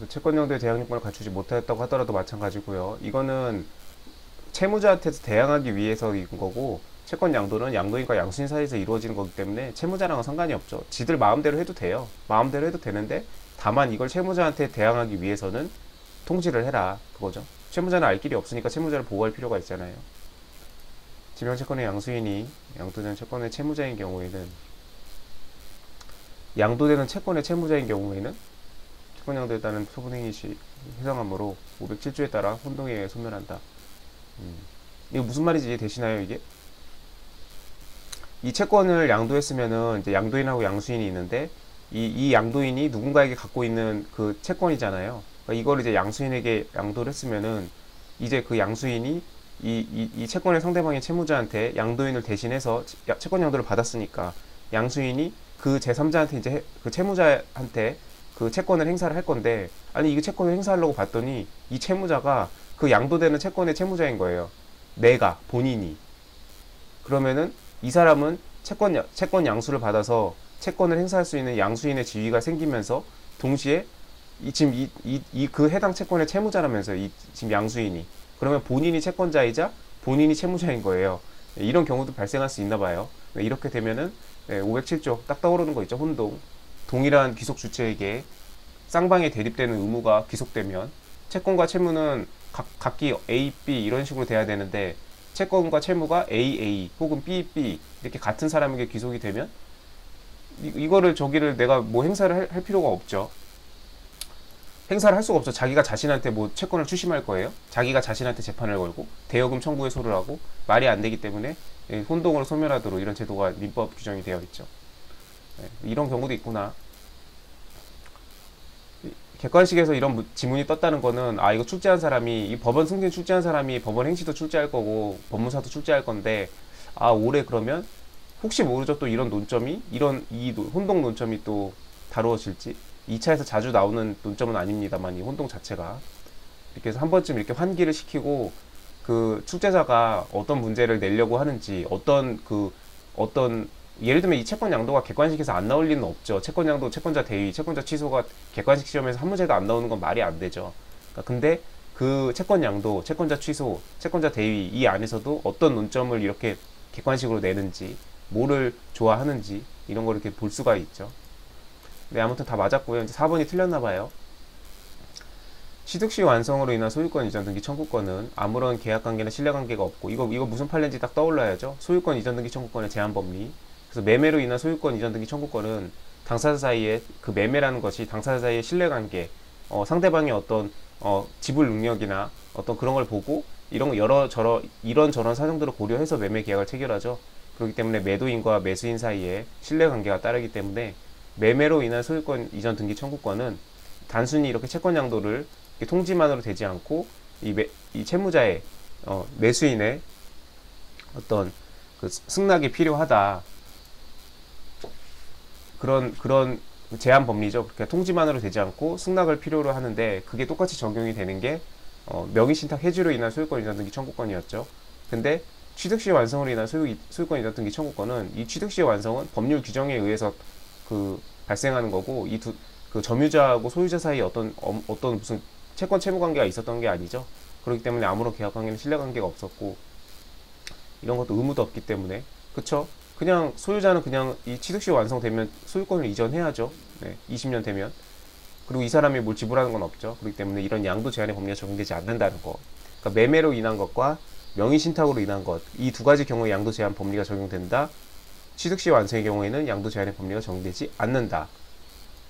채권양도의 대항력권을 갖추지 못하였다고 하더라도 마찬가지고요. 이거는 채무자한테서 대항하기 위해서인 거고, 채권 양도는 양도인과 양수인 사이에서 이루어지는 거기 때문에 채무자랑은 상관이 없죠. 지들 마음대로 해도 돼요. 마음대로 해도 되는데, 다만 이걸 채무자한테 대항하기 위해서는 통지를 해라, 그거죠. 채무자는 알 길이 없으니까 채무자를 보호할 필요가 있잖아요. 지명채권의 양수인이 양도된 채권의 채무자인 경우에는, 양도되는 채권의 채무자인 경우에는 채권양도에 따른 소분행위 시 해당하므로 507조에 따라 혼동에 의해 소멸한다. 이거 무슨 말인지 이해되시나요, 이게? 이 채권을 양도했으면은 이제 양도인하고 양수인이 있는데, 이 양도인이 누군가에게 갖고 있는 그 채권이잖아요. 그러니까 이걸 이제 양수인에게 양도를 했으면은, 이제 그 양수인이 이 채권의 상대방의 채무자한테 양도인을 대신해서 채권 양도를 받았으니까, 양수인이 그 제3자한테 이제 그 채무자한테 그 채권을 행사를 할 건데, 아니 이 채권을 행사하려고 봤더니 이 채무자가 그 양도되는 채권의 채무자인 거예요. 내가 본인이. 그러면은 이 사람은 채권 양수를 받아서 채권을 행사할 수 있는 양수인의 지위가 생기면서, 동시에 지금 그 해당 채권의 채무자라면서요. 지금 양수인이. 그러면 본인이 채권자이자 본인이 채무자인 거예요. 이런 경우도 발생할 수 있나 봐요. 이렇게 되면은 507조 딱 떠오르는 거 있죠. 혼동. 동일한 귀속 주체에게 쌍방에 대립되는 의무가 귀속되면, 채권과 채무는 각기 A, B 이런 식으로 돼야 되는데, 채권과 채무가 AA 혹은 BB 이렇게 같은 사람에게 귀속이 되면, 이거를 저기를 내가 뭐 행사를 할 필요가 없죠. 행사를 할 수가 없어. 자기가 자신한테 뭐 채권을 추심할 거예요. 자기가 자신한테 재판을 걸고 대여금 청구에 소를 하고, 말이 안 되기 때문에 혼동으로 소멸하도록 이런 제도가 민법 규정이 되어 있죠. 이런 경우도 있구나. 객관식에서 이런 지문이 떴다는 거는, 이거 출제한 사람이, 이 법원 승진 출제한 사람이 법원 행시도 출제할 거고 법무사도 출제할 건데, 올해 그러면 혹시 모르죠, 또 이런 논점이, 이 혼동 논점이 또 다루어질지. 2차에서 자주 나오는 논점은 아닙니다만, 이 혼동 자체가 이렇게 해서 한 번쯤 이렇게 환기를 시키고, 그 출제자가 어떤 문제를 내려고 하는지, 어떤 예를 들면 이 채권 양도가 객관식에서 안 나올 리는 없죠. 채권 양도, 채권자 대위, 채권자 취소가 객관식 시험에서 한 문제도 안 나오는 건 말이 안 되죠. 근데 그 채권 양도, 채권자 취소, 채권자 대위 이 안에서도 어떤 논점을 이렇게 객관식으로 내는지, 뭐를 좋아하는지 이런 걸 이렇게 볼 수가 있죠. 네, 아무튼 다 맞았고요. 이제 4번이 틀렸나 봐요. 취득시 완성으로 인한 소유권 이전 등기 청구권은 아무런 계약관계나 신뢰관계가 없고, 이거 무슨 판례인지 딱 떠올라야죠. 소유권 이전 등기 청구권의 제한 법리. 그래서 매매로 인한 소유권 이전 등기 청구권은 당사자 사이에, 그 매매라는 것이 당사자 사이의 신뢰관계, 상대방의 어떤 지불 능력이나 어떤 그런 걸 보고, 이런 이런저런 사정들을 고려해서 매매 계약을 체결하죠. 그렇기 때문에 매도인과 매수인 사이에 신뢰관계가 따르기 때문에, 매매로 인한 소유권 이전 등기 청구권은 단순히 이렇게 채권 양도를 통지만으로 되지 않고, 이 채무자의, 매수인의 어떤 그 승낙이 필요하다, 그런 제한 법리죠. 그러니까 통지만으로 되지 않고 승낙을 필요로 하는데, 그게 똑같이 적용이 되는 게 명의신탁 해지로 인한 소유권 이전 등기 청구권이었죠. 근데 취득시 완성으로 인한 소유권 이전 등기 청구권은, 이 취득시 완성은 법률 규정에 의해서 발생하는 거고, 그 점유자하고 소유자 사이에 어떤 무슨 채권 채무 관계가 있었던 게 아니죠. 그렇기 때문에 아무런 계약 관계는 신뢰 관계가 없었고, 이런 것도 의무도 없기 때문에, 그쵸? 그냥 소유자는 그냥 이 취득시 완성되면 소유권을 이전해야죠. 네, 20년 되면. 그리고 이 사람이 뭘 지불하는 건 없죠. 그렇기 때문에 이런 양도 제한의 법리가 적용되지 않는다는 거. 그러니까 매매로 인한 것과 명의신탁으로 인한 것, 이 두 가지 경우에 양도 제한 법리가 적용된다. 취득시 완성의 경우에는 양도 제한의 법리가 적용되지 않는다.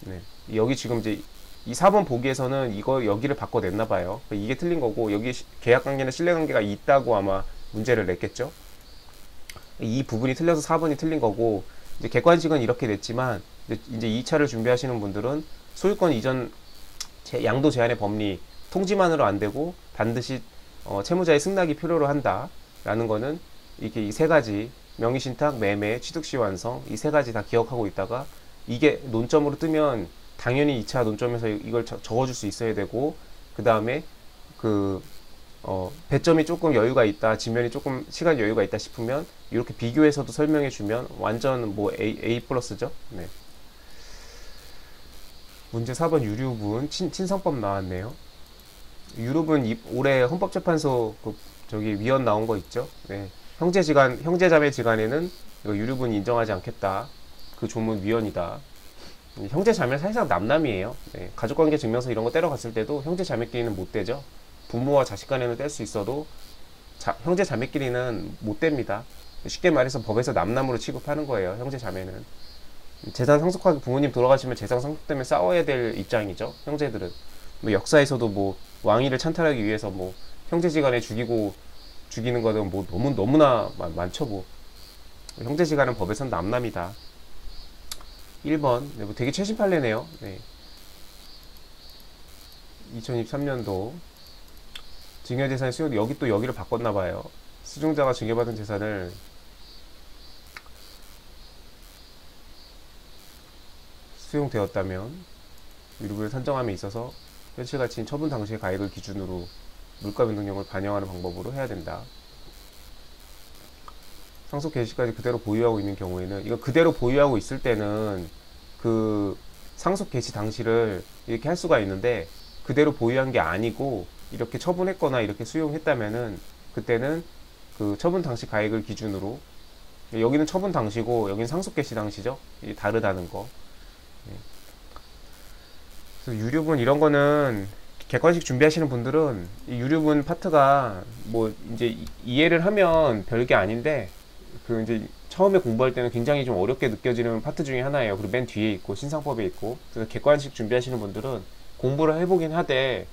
네. 여기 지금 이제 이 4번 보기에서는 여기를 바꿔냈나 봐요. 이게 틀린 거고, 여기 계약관계나 신뢰관계가 있다고 아마 문제를 냈겠죠. 이 부분이 틀려서 4번이 틀린 거고, 이제 객관식은 이렇게 냈지만, 이제 2차를 준비하시는 분들은 소유권 이전 양도 제한의 법리, 통지만으로 안 되고 반드시 채무자의 승낙이 필요로 한다라는 거는, 이렇게 이 세 가지, 명의신탁, 매매, 취득시 완성, 이 세 가지 다 기억하고 있다가, 이게 논점으로 뜨면 당연히 2차 논점에서 이걸 적어줄 수 있어야 되고, 그 다음에 배점이 조금 여유가 있다, 지면이 조금 시간 여유가 있다 싶으면 이렇게 비교해서도 설명해 주면 완전 뭐 A 플러스죠. 네. 문제 4번 유류분 친성법 나왔네요. 유류분 올해 헌법재판소 저기 위원 나온 거 있죠? 네. 형제자매지간에는 이거 유류분 인정하지 않겠다. 그 조문 위원이다. 형제자매 사실상 남남이에요. 네. 가족관계 증명서 이런 거 떼러갔을 때도 형제자매끼리는 못 떼죠. 부모와 자식 간에는 뗄 수 있어도 형제자매끼리는 못 뗍니다. 쉽게 말해서 법에서 남남으로 취급하는 거예요. 형제자매는. 재산 상속하기 부모님 돌아가시면 재산 상속 때문에 싸워야 될 입장이죠. 형제들은. 뭐 역사에서도 뭐 왕위를 찬탈하기 위해서 뭐 형제지간에 죽이는 거는 뭐 너무나 많죠. 뭐 형제지간은 법에선 남남이다. 1번. 네, 뭐 되게 최신 판례네요. 네. 2023년도 증여재산 수용 여기를 바꿨나봐요. 수증자가 증여받은 재산을 수용되었다면 유류분을 산정함에 있어서 현실가치인 처분 당시의 가액을 기준으로 물가 변동량을 반영하는 방법으로 해야 된다. 상속 개시까지 그대로 보유하고 있는 경우에는, 이거 그대로 보유하고 있을 때는 그 상속 개시 당시를 이렇게 할 수가 있는데, 그대로 보유한 게 아니고 이렇게 처분했거나 이렇게 수용했다면은 그때는 그 처분 당시 가액을 기준으로, 여기는 처분 당시고 여기는 상속 개시 당시죠. 다르다는 거. 그래서 유류분 이런 거는 객관식 준비하시는 분들은 이 유류분 파트가 뭐 이제 이해를 하면 별게 아닌데, 그 이제 처음에 공부할 때는 굉장히 좀 어렵게 느껴지는 파트 중에 하나예요. 그리고 맨 뒤에 있고 신상법에 있고. 그래서 객관식 준비하시는 분들은 공부를 해보긴 하되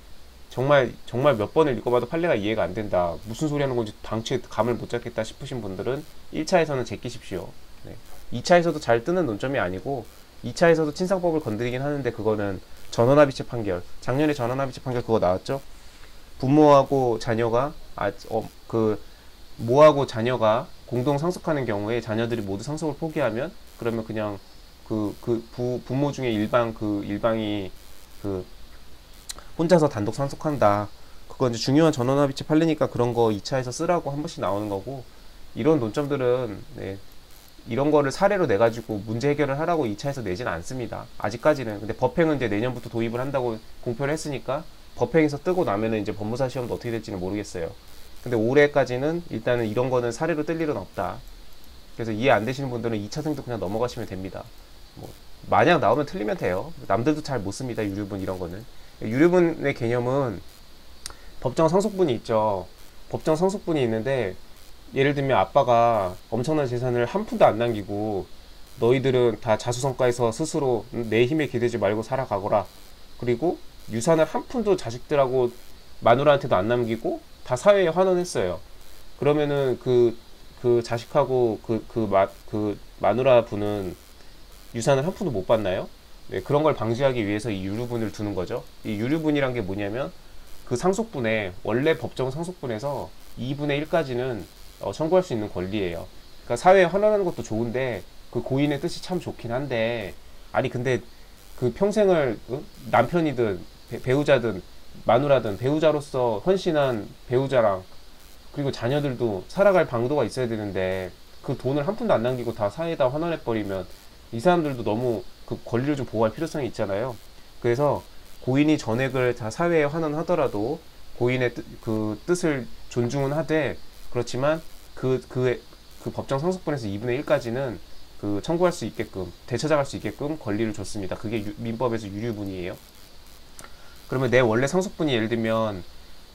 정말 몇 번을 읽어봐도 판례가 이해가 안 된다, 무슨 소리 하는 건지 당초에 감을 못 잡겠다 싶으신 분들은 1차에서는 제끼십시오. 네. 2차에서도 잘 뜨는 논점이 아니고, 2차에서도 친상법을 건드리긴 하는데 그거는 전원합의체 판결, 작년에 전원합의체 판결 그거 나왔죠. 부모하고 자녀가 모하고 자녀가 공동 상속하는 경우에 자녀들이 모두 상속을 포기하면, 그러면 그냥 부모 중에 일방이 혼자서 단독 상속한다. 그건 이제 중요한 전원합의체 판례니까 그런 거 2차에서 쓰라고 한 번씩 나오는 거고, 이런 논점들은 네, 이런 거를 사례로 내가지고 문제 해결을 하라고 2차에서 내지는 않습니다. 아직까지는. 근데 법행은 이제 내년부터 도입을 한다고 공표를 했으니까 법행에서 뜨고 나면은 이제 법무사 시험도 어떻게 될지는 모르겠어요. 근데 올해까지는 일단은 이런 거는 사례로 뜰 일은 없다. 그래서 이해 안 되시는 분들은 2차생도 그냥 넘어가시면 됩니다. 뭐 만약 나오면 틀리면 돼요. 남들도 잘 못 씁니다. 유류분 이런 거는. 유류분의 개념은 법정 상속분이 있죠. 법정 상속분이 있는데, 예를 들면 아빠가 엄청난 재산을 한 푼도 안 남기고 너희들은 다 자수성가해서 스스로 내 힘에 기대지 말고 살아가거라. 그리고 유산을 한 푼도 자식들하고 마누라한테도 안 남기고 다 사회에 환원했어요. 그러면은 그 자식하고 마누라 분은 유산을 한 푼도 못 받나요? 네, 그런 걸 방지하기 위해서 이 유류분을 두는 거죠. 이 유류분이란 게 뭐냐면, 그 상속분에 원래 법정 상속분에서 2분의 1까지는 청구할 수 있는 권리예요. 그러니까 사회에 환원하는 것도 좋은데 그 고인의 뜻이 참 좋긴 한데, 아니 근데 그 평생을 남편이든 배우자든 마누라든 배우자로서 헌신한 배우자랑 그리고 자녀들도 살아갈 방도가 있어야 되는데, 그 돈을 한 푼도 안 남기고 다 사회에다 환원해버리면 이 사람들도 너무 그 권리를 좀 보호할 필요성이 있잖아요. 그래서 고인이 전액을 다 사회에 환원하더라도 고인의 뜻을 존중은 하되, 그렇지만 그 법정 상속분에서 2분의 1까지는 청구할 수 있게끔, 되찾아갈 수 있게끔 권리를 줬습니다. 그게 민법에서 유류분이에요. 그러면 내 원래 상속분이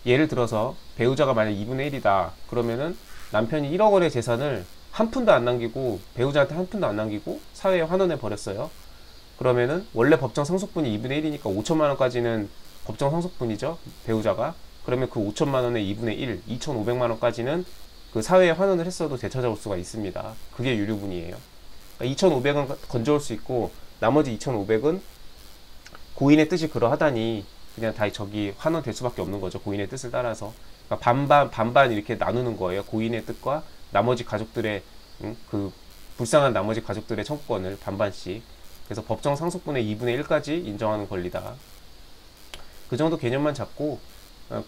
예를 들어서 배우자가 만약 2분의 1이다. 그러면은 남편이 1억 원의 재산을 한 푼도 안 남기고, 배우자한테 한 푼도 안 남기고 사회에 환원해 버렸어요. 그러면은 원래 법정 상속분이 2분의 1이니까 5천만 원까지는 법정 상속분이죠. 배우자가. 그러면 그 5천만 원의 2분의 1, 2,500만 원까지는 그 사회에 환원을 했어도 되찾아올 수가 있습니다. 그게 유류분이에요. 그러니까 2,500은 건져올 수 있고, 나머지 2,500은 고인의 뜻이 그러하다니 그냥 다 저기 환원될 수밖에 없는 거죠. 고인의 뜻을 따라서. 그러니까 반반 이렇게 나누는 거예요. 고인의 뜻과 나머지 가족들의 그 불쌍한 나머지 가족들의 청구권을 반반씩. 그래서 법정 상속분의 2분의 1까지 인정하는 권리다. 그 정도 개념만 잡고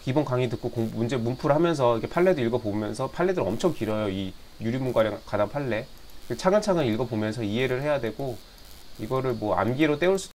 기본 강의 듣고 문제 문풀을 하면서 이렇게 판례도 읽어보면서, 판례들 엄청 길어요. 이 유류문과에 관한 판례 차근차근 읽어보면서 이해를 해야 되고, 이거를 뭐 암기로 때울 수